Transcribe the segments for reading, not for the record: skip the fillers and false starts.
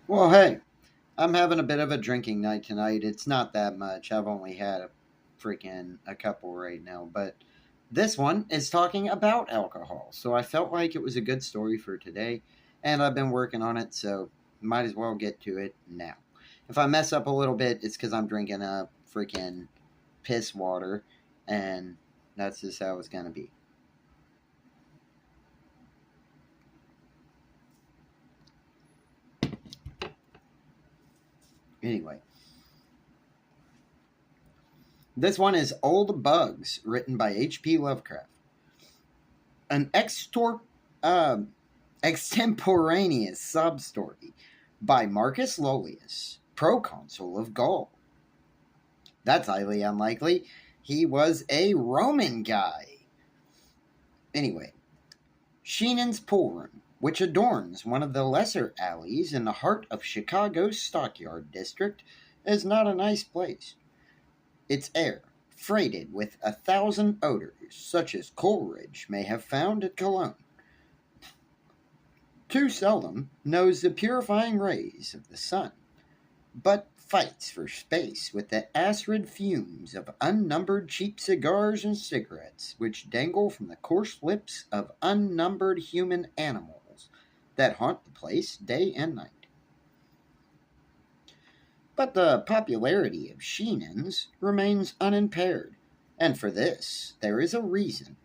Well, hey, I'm having a bit of a drinking night tonight. It's not that much. I've only had a couple right now, but this one is talking about alcohol. So I felt like it was a good story for today, and I've been working on it, so might as well get to it now. If I mess up a little bit, it's because I'm drinking a freaking piss water, and that's just how it's going to be. Anyway, this one is Old Bugs, written by H.P. Lovecraft. An uh, extemporaneous sub story by Marcus Lollius, proconsul of Gaul. That's highly unlikely. He was a Roman guy. Anyway, Sheenan's Pool Room, which adorns one of the lesser alleys in the heart of Chicago's Stockyard District, is not a nice place. Its air, freighted with 1,000 odors, such as Coleridge may have found at Cologne, too seldom knows the purifying rays of the sun, but fights for space with the acrid fumes of unnumbered cheap cigars and cigarettes which dangle from the coarse lips of unnumbered human animals that haunt the place day and night. But the popularity of Sheenan's remains unimpaired, and for this there is a reason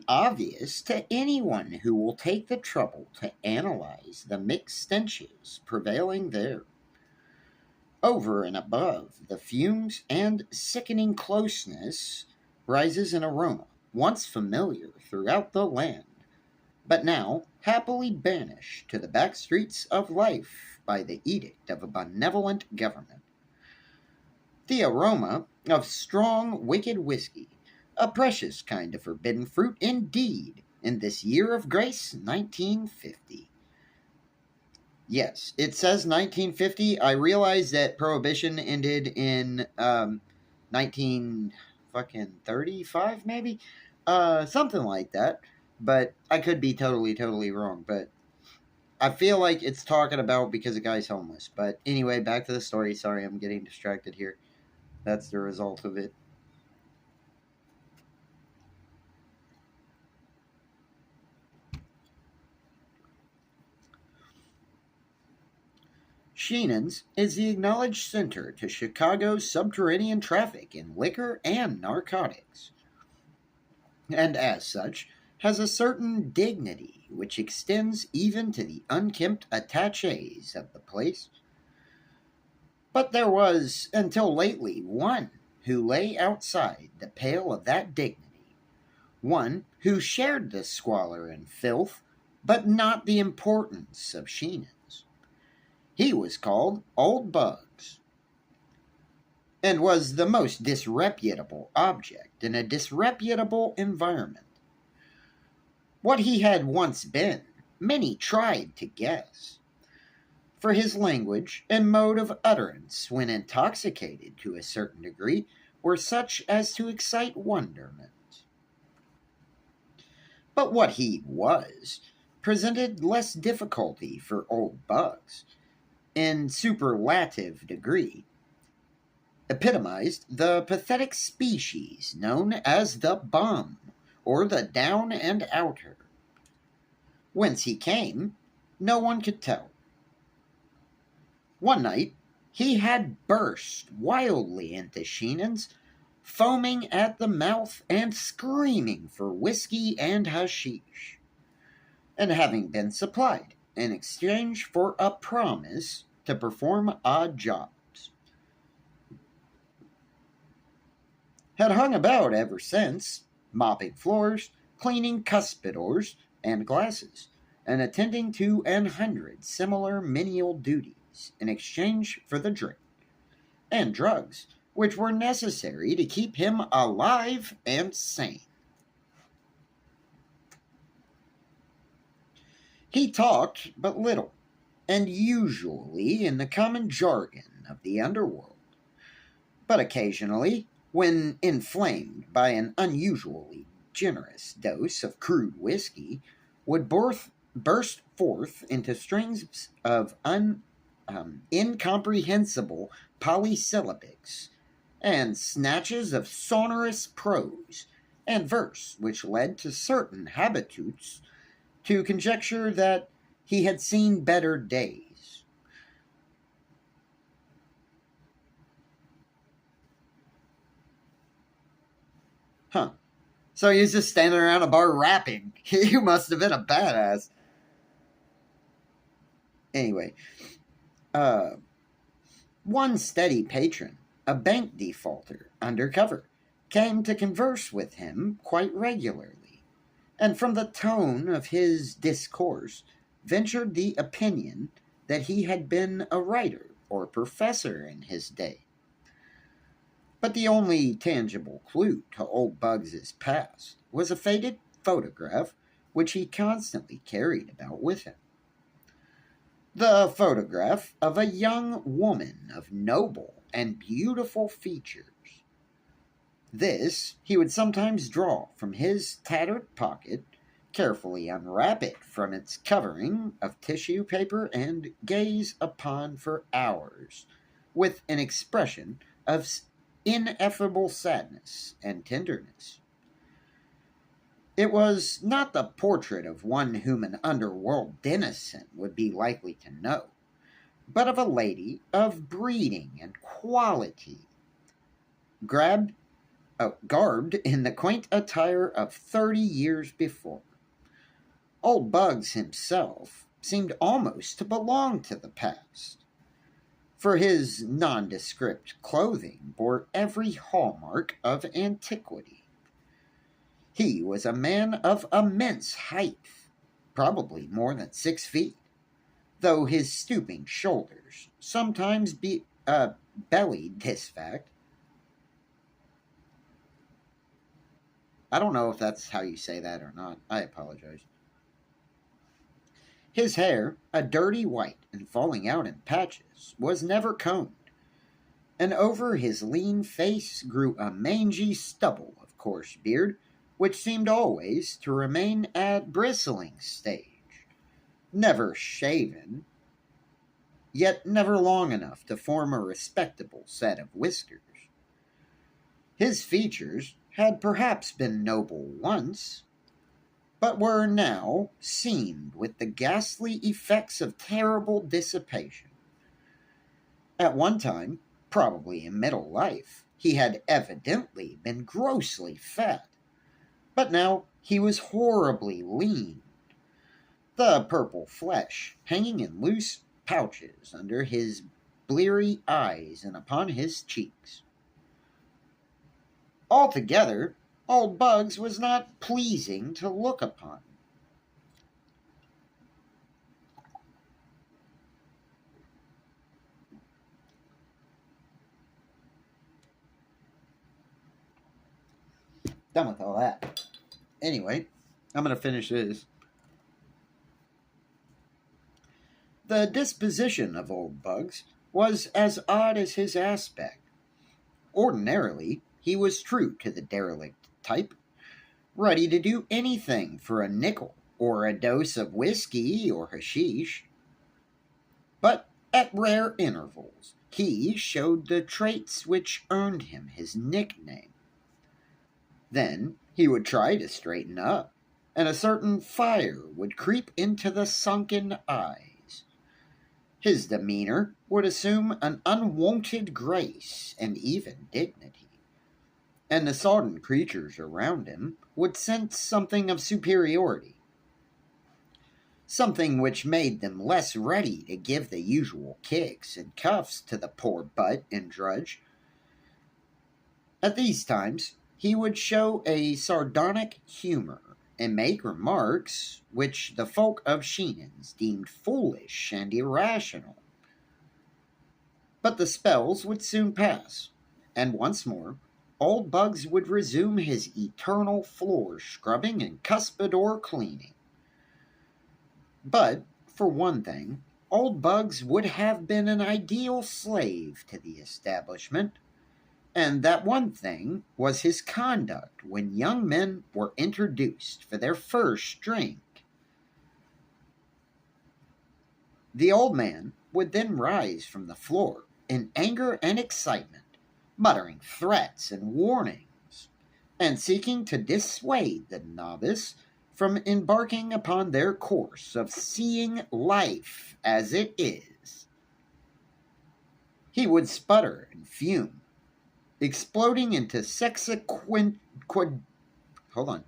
obvious to anyone who will take the trouble to analyze the mixed stenches prevailing there. Over and above the fumes and sickening closeness rises an aroma once familiar throughout the land, but now happily banished to the back streets of life by the edict of a benevolent government. The aroma of strong, wicked whiskey, a precious kind of forbidden fruit indeed, in this year of grace, 1950. Yes, it says 1950. I realize that Prohibition ended in 19 fucking 35, maybe, something like that. But I could be totally wrong. But I feel like it's talking about because the guy's homeless. But anyway, back to the story. Sorry, I'm getting distracted here. That's the result of it. Sheenan's is the acknowledged center to Chicago's subterranean traffic in liquor and narcotics, and as such, has a certain dignity which extends even to the unkempt attaches of the place. But there was, until lately, one who lay outside the pale of that dignity, one who shared the squalor and filth, but not the importance of Sheenan's. He was called Old Bugs, and was the most disreputable object in a disreputable environment. What he had once been, many tried to guess, for his language and mode of utterance when intoxicated to a certain degree were such as to excite wonderment. But what he was presented less difficulty for Old Bugs, in superlative degree, epitomized the pathetic species known as the bum, or the down and outer. Whence he came, no one could tell. One night, he had burst wildly into Sheenan's, foaming at the mouth and screaming for whiskey and hashish, and having been supplied in exchange for a promise to perform odd jobs, had hung about ever since, mopping floors, cleaning cuspidors and glasses, and attending to 100 similar menial duties in exchange for the drink and drugs which were necessary to keep him alive and sane. He talked but little, and usually in the common jargon of the underworld, but occasionally, when inflamed by an unusually generous dose of crude whiskey, would burst forth into strings of incomprehensible polysyllabics and snatches of sonorous prose and verse, which led to certain habitués to conjecture that he had seen better days. Huh. So he was just standing around a bar rapping. You must have been a badass. Anyway, one steady patron, a bank defaulter undercover, came to converse with him quite regularly, and from the tone of his discourse ventured the opinion that he had been a writer or professor in his day. But the only tangible clue to old Bugs's past was a faded photograph which he constantly carried about with him. The photograph of a young woman of noble and beautiful features. This he would sometimes draw from his tattered pocket, carefully unwrap it from its covering of tissue paper, and gaze upon for hours with an expression of ineffable sadness and tenderness. It was not the portrait of one whom an underworld denizen would be likely to know, but of a lady of breeding and quality, garbed in the quaint attire of 30 years before. Old Bugs himself seemed almost to belong to the past, for his nondescript clothing bore every hallmark of antiquity. He was a man of immense height, probably more than 6 feet, though his stooping shoulders sometimes bellied this fact. I don't know if that's how you say that or not. I apologize. His hair, a dirty white and falling out in patches, was never combed, and over his lean face grew a mangy stubble of coarse beard, which seemed always to remain at bristling stage, never shaven, yet never long enough to form a respectable set of whiskers. His features had perhaps been noble once, but were now seamed with the ghastly effects of terrible dissipation. At one time, probably in middle life, he had evidently been grossly fat, but now he was horribly lean, the purple flesh hanging in loose pouches under his bleary eyes and upon his cheeks. Altogether, old Bugs was not pleasing to look upon. Done with all that. Anyway, I'm going to finish this. The disposition of old Bugs was as odd as his aspect. Ordinarily, he was true to the derelict type, ready to do anything for a nickel or a dose of whiskey or hashish. But at rare intervals, he showed the traits which earned him his nickname. Then he would try to straighten up, and a certain fire would creep into the sunken eyes. His demeanor would assume an unwonted grace and even dignity, and the sodden creatures around him would sense something of superiority, something which made them less ready to give the usual kicks and cuffs to the poor butt and drudge. At these times, he would show a sardonic humor and make remarks which the folk of Sheenans deemed foolish and irrational. But the spells would soon pass, and once more, old Bugs would resume his eternal floor scrubbing and cuspidor cleaning. But, for one thing, old Bugs would have been an ideal slave to the establishment, and that one thing was his conduct when young men were introduced for their first drink. The old man would then rise from the floor in anger and excitement, muttering threats and warnings, and seeking to dissuade the novice from embarking upon their course of seeing life as it is. He would sputter and fume, exploding into hold on,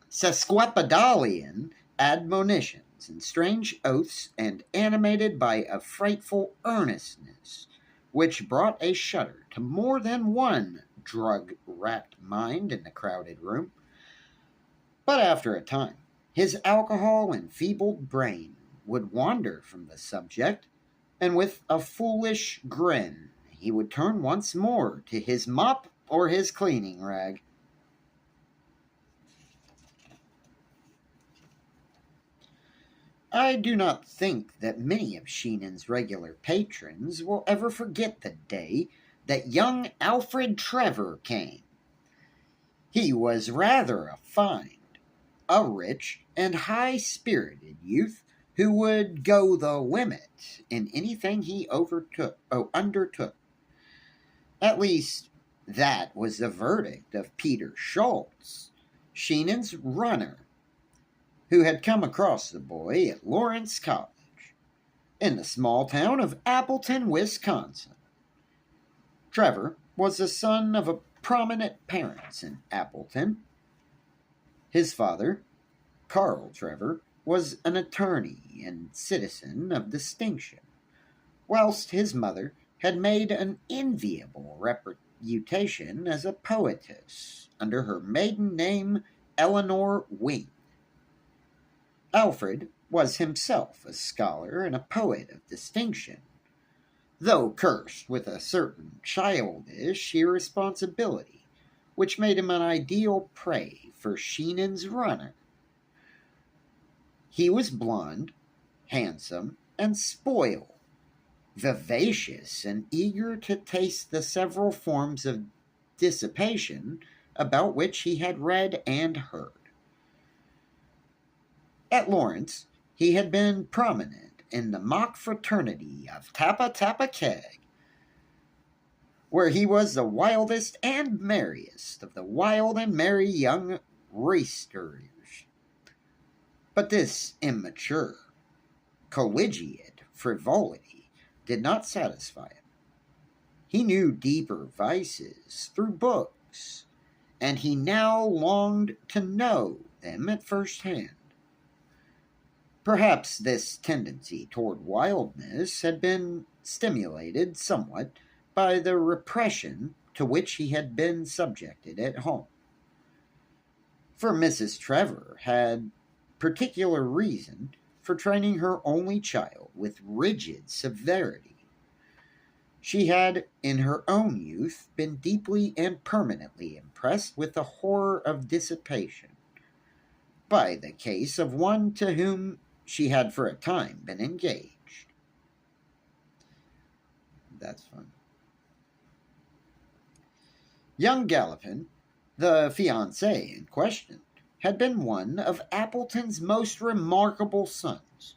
sesquipedalian admonitions and strange oaths, and animated by a frightful earnestness which brought a shudder to more than one drug-racked mind in the crowded room. But after a time, his alcohol-enfeebled brain would wander from the subject, and with a foolish grin he would turn once more to his mop or his cleaning rag. I do not think that many of Sheenan's regular patrons will ever forget the day that young Alfred Trevor came. He was rather a fine, a rich and high-spirited youth who would go the limit in anything he undertook. At least, that was the verdict of Peter Schultz, Sheenan's runner, who had come across the boy at Lawrence College, in the small town of Appleton, Wisconsin. Trevor was the son of a prominent parents in Appleton. His father, Carl Trevor, was an attorney and citizen of distinction, whilst his mother had made an enviable reputation as a poetess under her maiden name Eleanor Wing. Alfred was himself a scholar and a poet of distinction, though cursed with a certain childish irresponsibility which made him an ideal prey for Sheenan's runner. He was blond, handsome, and spoiled, vivacious and eager to taste the several forms of dissipation about which he had read and heard. At Lawrence, he had been prominent in the mock fraternity of Tappa Tappa Keg, where he was the wildest and merriest of the wild and merry young roisterers. But this immature, collegiate frivolity did not satisfy him. He knew deeper vices through books, and he now longed to know them at first hand. Perhaps this tendency toward wildness had been stimulated somewhat by the repression to which he had been subjected at home. For Mrs. Trevor had particular reason for training her only child with rigid severity. She had, in her own youth, been deeply and permanently impressed with the horror of dissipation by the case of one to whom she had for a time been engaged. That's fun. Young Gallopin, the fiancé in question, had been one of Appleton's most remarkable sons,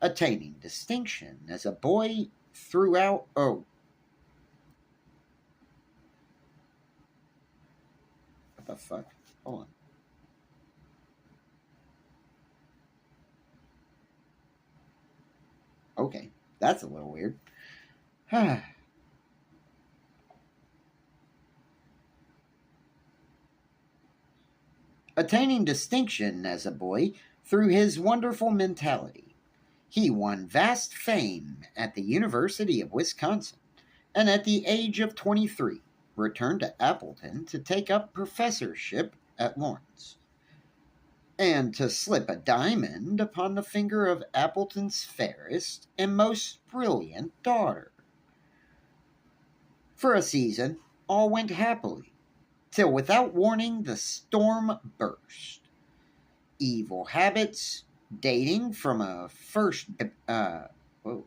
attaining distinction as a boy throughout. Oh, what the fuck? Hold on. Okay, that's a little weird. Attaining distinction as a boy through his wonderful mentality, he won vast fame at the University of Wisconsin, and at the age of 23 returned to Appleton to take up professorship at Lawrence, and to slip a diamond upon the finger of Appleton's fairest and most brilliant daughter. For a season, all went happily, till without warning the storm burst. Evil habits, dating from a first... whoa.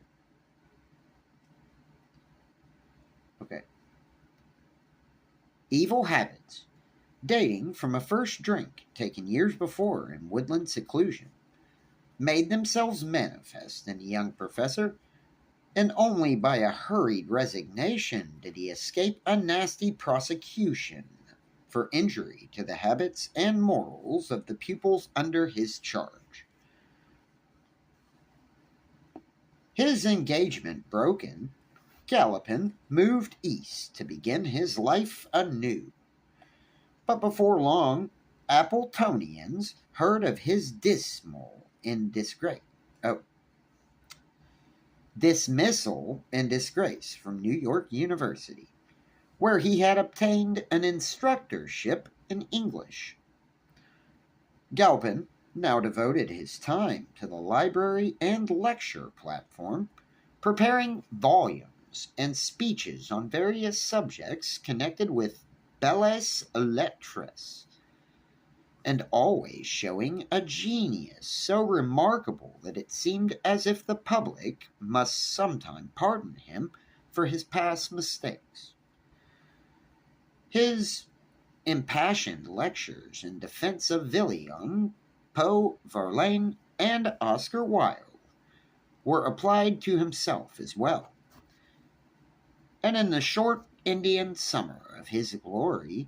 Okay. Evil habits, dating from a first drink taken years before in woodland seclusion, made themselves manifest in the young professor, and only by a hurried resignation did he escape a nasty prosecution for injury to the habits and morals of the pupils under his charge. His engagement broken, Gallopin moved east to begin his life anew. But before long, Appletonians heard of his dismissal in disgrace from New York University, where he had obtained an instructorship in English. Galpin now devoted his time to the library and lecture platform, preparing volumes and speeches on various subjects connected with belles lettres, and always showing a genius so remarkable that it seemed as if the public must sometime pardon him for his past mistakes. His impassioned lectures in defense of Villon, Poe, Verlaine, and Oscar Wilde were applied to himself as well. And in the short Indian summer of his glory,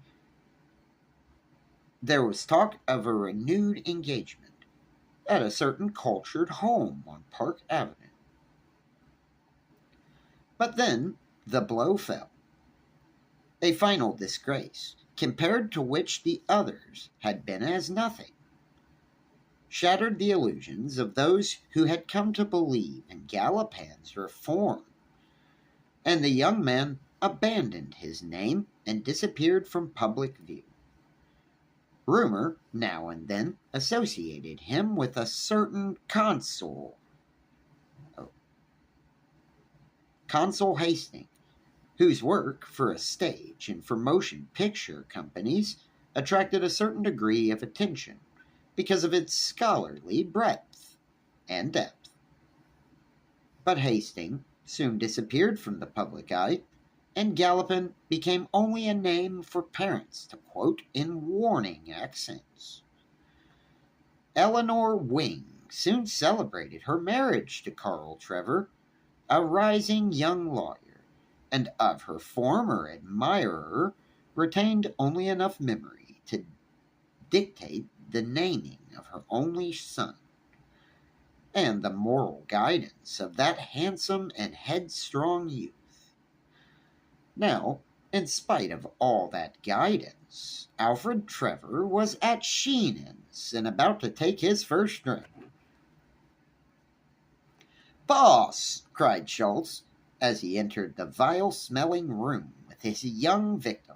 there was talk of a renewed engagement at a certain cultured home on Park Avenue. But then the blow fell. A final disgrace, compared to which the others had been as nothing, shattered the illusions of those who had come to believe in Galopin's reform, and the young man abandoned his name and disappeared from public view. Rumor now and then associated him with a certain Consul Hastings, whose work for a stage and for motion picture companies attracted a certain degree of attention because of its scholarly breadth and depth. But Hastings soon disappeared from the public eye, and Galopin became only a name for parents to quote in warning accents. Eleanor Wing soon celebrated her marriage to Carl Trevor, a rising young lawyer, and of her former admirer retained only enough memory to dictate the naming of her only son, and the moral guidance of that handsome and headstrong youth. Now, in spite of all that guidance, Alfred Trevor was at Sheenan's and about to take his first drink. "Boss!" cried Schultz, as he entered the vile-smelling room with his young victim.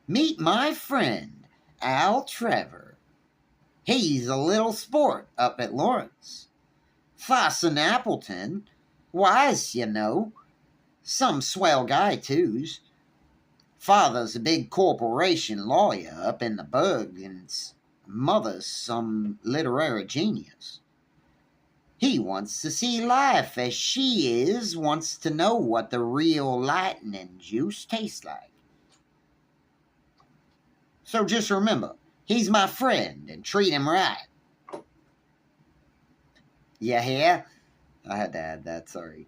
"Meet my friend, Al Trevor. He's a little sport up at Lawrence. Fasten Appleton, wise, you know. Some swell guy, too's. Father's a big corporation lawyer up in the Burg, and mother's some literary genius. He wants to see life as she is, wants to know what the real lightning juice tastes like. So just remember, he's my friend, and treat him right." "You hear?" I had to add that, sorry.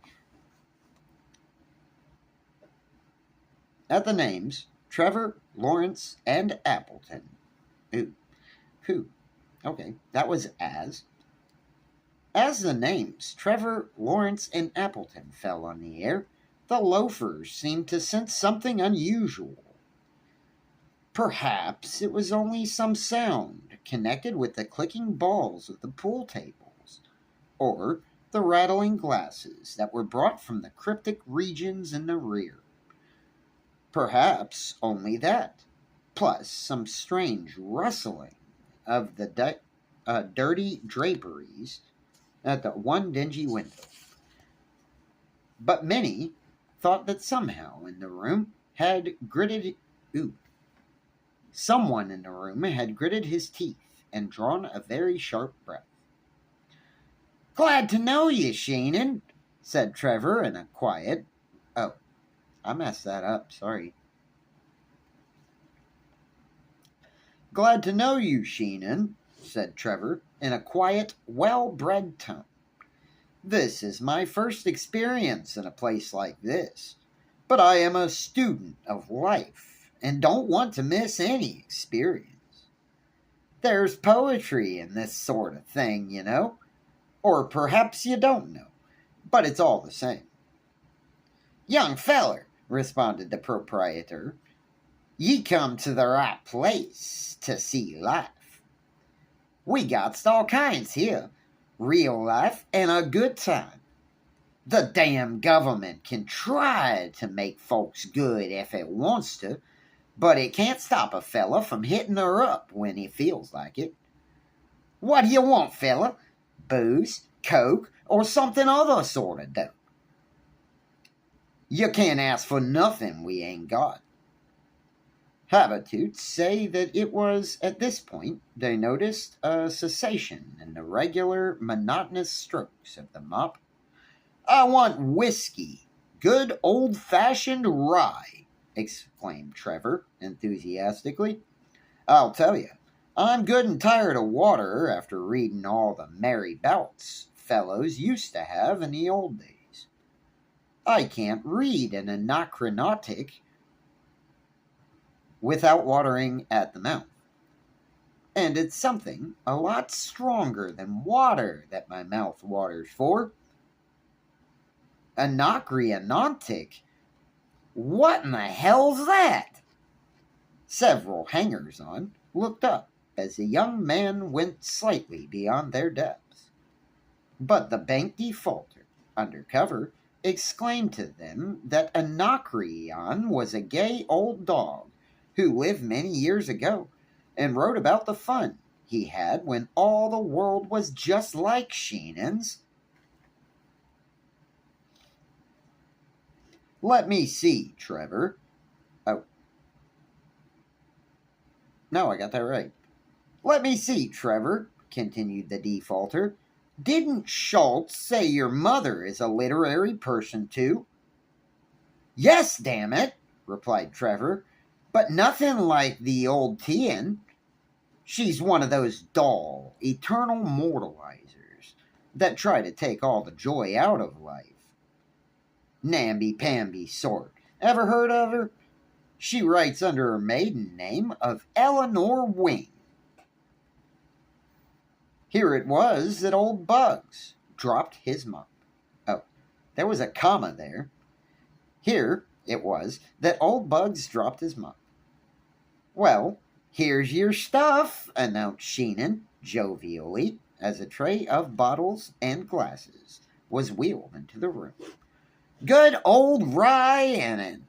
At the names, Trevor, Lawrence, and Appleton. Okay, that was as. As the names Trevor, Lawrence, and Appleton fell on the air, the loafers seemed to sense something unusual. Perhaps it was only some sound connected with the clicking balls of the pool tables, or the rattling glasses that were brought from the cryptic regions in the rear. Perhaps only that, plus some strange rustling of the dirty draperies at the one dingy window. But many thought that someone in the room had gritted his teeth and drawn a very sharp breath. "Glad to know you, Sheenan," said Trevor in a quiet... Oh, I messed that up, sorry. "Glad to know you, Sheenan," said Trevor in a quiet, well-bred tone. "This is my first experience in a place like this, but I am a student of life and don't want to miss any experience. There's poetry in this sort of thing, you know, or perhaps you don't know, but it's all the same." "Young feller," responded the proprietor, "ye come to the right place to see life. We got all kinds here, real life and a good time. The damn government can try to make folks good if it wants to, but it can't stop a fella from hitting her up when he feels like it. What do you want, fella? Booze, coke, or something other sort of dope? You can't ask for nothing we ain't got." Habitudes say that it was at this point they noticed a cessation in the regular, monotonous strokes of the mop. "I want whiskey, good old-fashioned rye," exclaimed Trevor enthusiastically. "I'll tell you, I'm good and tired of water after reading all the merry bouts fellows used to have in the old days. I can't read an anachronotic without watering at the mouth. And it's something a lot stronger than water that my mouth waters for. Anacreontic? What in the hell's that?" Several hangers-on looked up as the young man went slightly beyond their depths. But the bank defaulter, under cover, exclaimed to them that Anacreon was a gay old dog who lived many years ago and wrote about the fun he had when all the world was just like Sheenan's. "Let me see, Trevor." Oh. No, I got that right. "Let me see, Trevor," continued the defaulter. "Didn't Schultz say your mother is a literary person, too?" "Yes, damn it," replied Trevor, "but nothing like the old Tian. She's one of those dull, eternal mortalizers that try to take all the joy out of life. Namby-pamby sort. Ever heard of her? She writes under her maiden name of Eleanor Wing." Here it was that old Bugs dropped his mop. Oh, there was a comma there. Here it was that old Bugs dropped his mop. "Well, here's your stuff," announced Sheenan jovially as a tray of bottles and glasses was wheeled into the room. "Good old rye and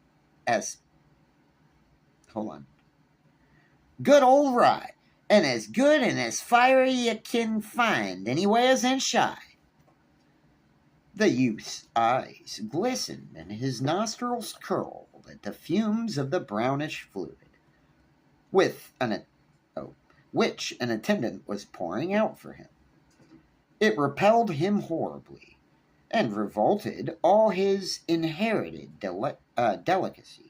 Good old rye, and as good and as fiery you can find anywheres in Shy." The youth's eyes glistened and his nostrils curled at the fumes of the brownish fluid, which an attendant was pouring out for him. It repelled him horribly, and revolted all his inherited delicacy.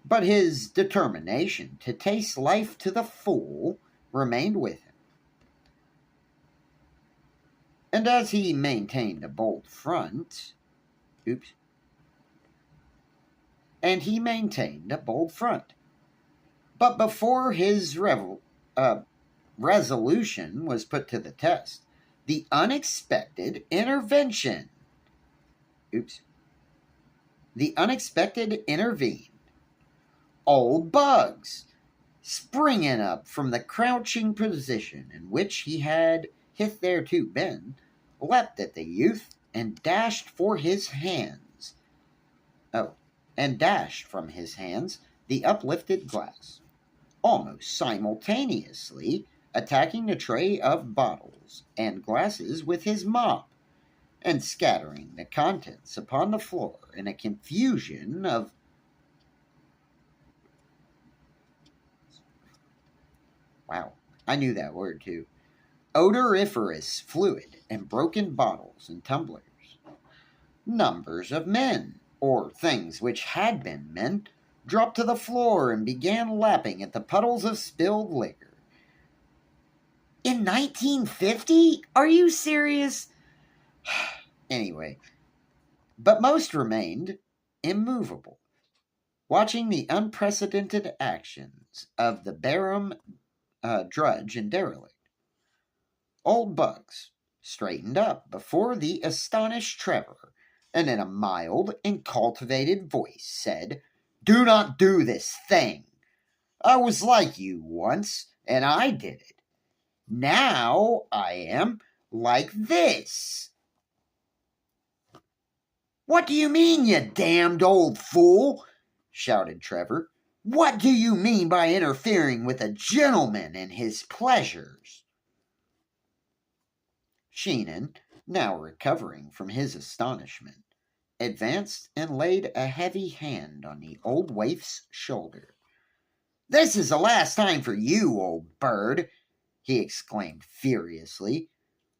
But his determination to taste life to the full remained with him. And as he maintained a bold front, But before his resolution was put to the test, the unexpected intervention. The unexpected intervened. Old Bugs, springing up from the crouching position in which he had hitherto been, leapt at the youth and dashed from his hands the uplifted glass, almost simultaneously attacking the tray of bottles and glasses with his mop, and scattering the contents upon the floor in a confusion of I knew that word too. Odoriferous fluid and broken bottles and tumblers. Numbers of men, or things which had been men, dropped to the floor and began lapping at the puddles of spilled liquor. In 1950? Are you serious? Anyway, but most remained immovable, watching the unprecedented actions of the Barham drudge and derelict. Old Bugs straightened up before the astonished Trevor, and in a mild and cultivated voice said, "Do not do this thing. I was like you once, and I did it. Now I am like this." "What do you mean, you damned old fool?" shouted Trevor. "What do you mean by interfering with a gentleman and his pleasures?" Sheenan, now recovering from his astonishment, advanced and laid a heavy hand on the old waif's shoulder. "This is the last time for you, old bird," he exclaimed furiously.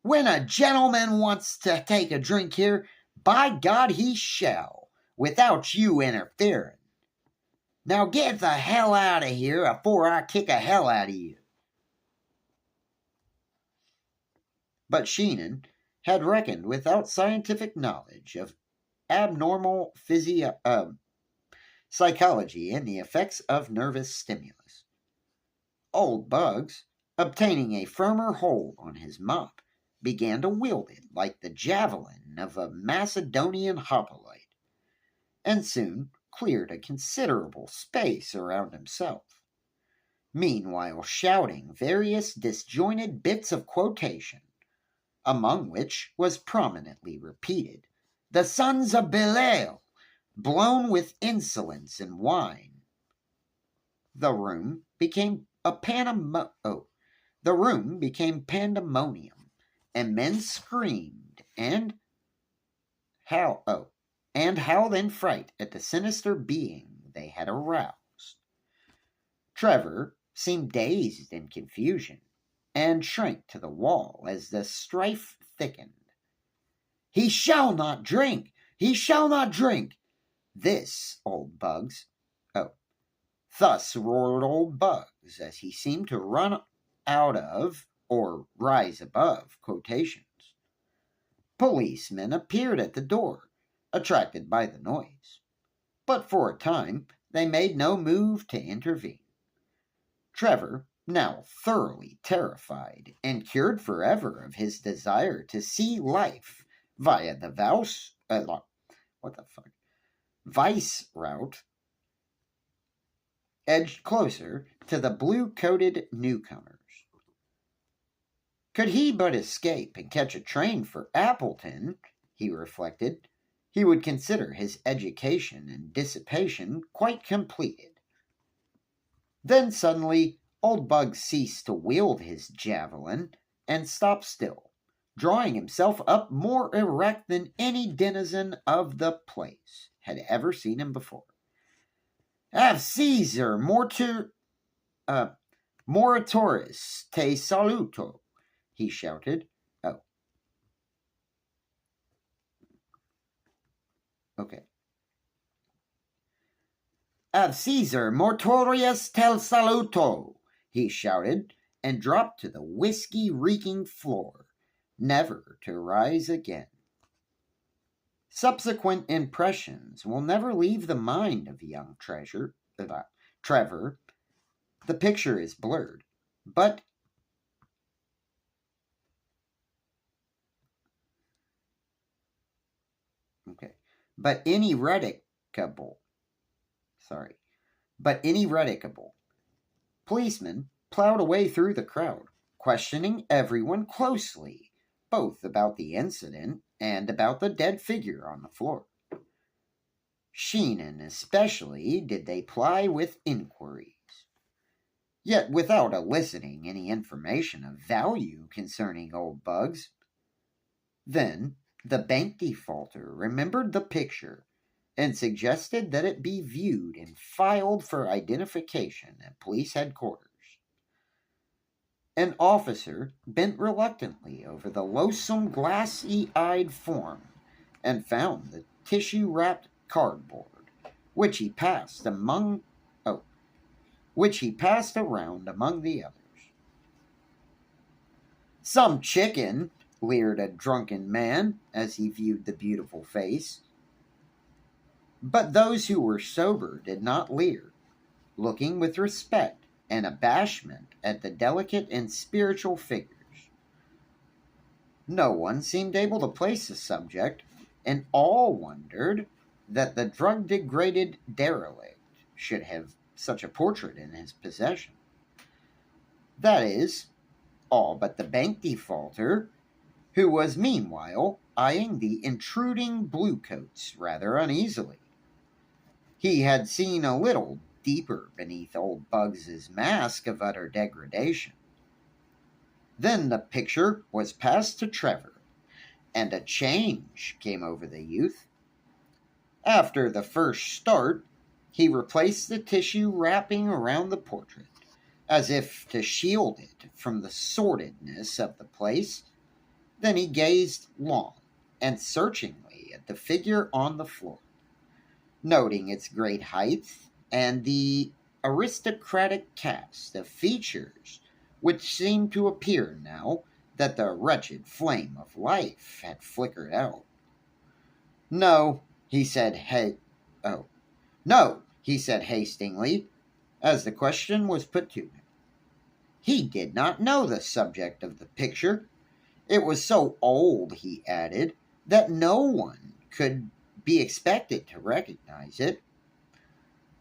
"When a gentleman wants to take a drink here, by God he shall, without you interfering. Now get the hell out of here afore I kick a hell out of you." But Sheenan had reckoned without scientific knowledge of abnormal psychology and the effects of nervous stimulus. Old Bugs, obtaining a firmer hold on his mop, began to wield it like the javelin of a Macedonian hoplite, and soon cleared a considerable space around himself, meanwhile shouting various disjointed bits of quotation, among which was prominently repeated, "The sons of Belial, blown with insolence and wine." The room became pandemonium, and men screamed and howled in fright at the sinister being they had aroused. Trevor seemed dazed in confusion, and shrank to the wall as the strife thickened. "He shall not drink! He shall not drink! This, old Bugs." Thus roared old Bugs as he seemed to run out of, or rise above, quotations. Policemen appeared at the door, attracted by the noise, but for a time they made no move to intervene. Trevor, now thoroughly terrified and cured forever of his desire to see life via the vice route, edged closer to the blue-coated newcomers. Could he but escape and catch a train for Appleton, he reflected, he would consider his education and dissipation quite completed. Then suddenly old Bugs ceased to wield his javelin and stopped still, drawing himself up more erect than any denizen of the place had ever seen him before. "Have Caesar moratoris te saluto," he shouted. Okay. "Have Caesar mortorius tel saluto," he shouted, and dropped to the whiskey-reeking floor, never to rise again. Subsequent impressions will never leave the mind of young Trevor. The picture is blurred, but ineradicable. But ineradicable. Policemen plowed away through the crowd, questioning everyone closely, both about the incident and about the dead figure on the floor. Sheenan especially did they ply with inquiries, yet without eliciting any information of value concerning old Bugs. Then the bank defaulter remembered the picture and suggested that it be viewed and filed for identification at police headquarters. An officer bent reluctantly over the loathsome glassy-eyed form and found the tissue-wrapped cardboard, which he passed around among the others. Some chicken, leered a drunken man as he viewed the beautiful face. But those who were sober did not leer, looking with respect and abashment at the delicate and spiritual figures. No one seemed able to place the subject, and all wondered that the drug degraded derelict should have such a portrait in his possession. That is, all but the bank defaulter, who was meanwhile eyeing the intruding bluecoats rather uneasily. He had seen a little deeper beneath old Bugs's mask of utter degradation. Then the picture was passed to Trevor, and a change came over the youth. After the first start, he replaced the tissue wrapping around the portrait, as if to shield it from the sordidness of the place. Then he gazed long and searchingly at the figure on the floor, noting its great height and the aristocratic cast of features which seemed to appear now that the wretched flame of life had flickered out. No, he said, no, he said hastily, as the question was put to him. He did not know the subject of the picture. It was so old, he added, that no one could be expected to recognize it.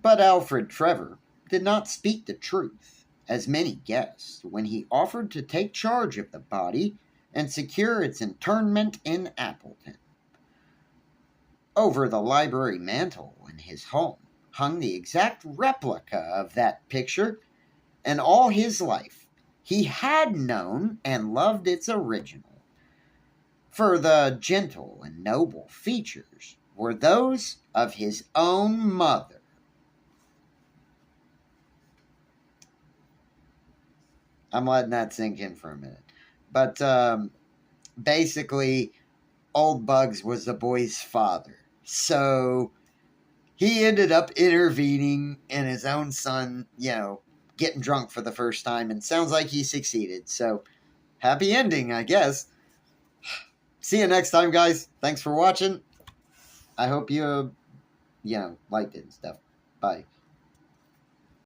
But Alfred Trevor did not speak the truth, as many guessed, when he offered to take charge of the body and secure its interment in Appleton. Over the library mantel in his home hung the exact replica of that picture, and all his life he had known and loved its original. For the gentle and noble features were those of his own mother. I'm letting that sink in for a minute. But basically, old Bugs was the boy's father. So he ended up intervening in his own son, getting drunk for the first time. And sounds like he succeeded. So happy ending, I guess. See you next time, guys. Thanks for watching. I hope you, liked it and stuff. Bye.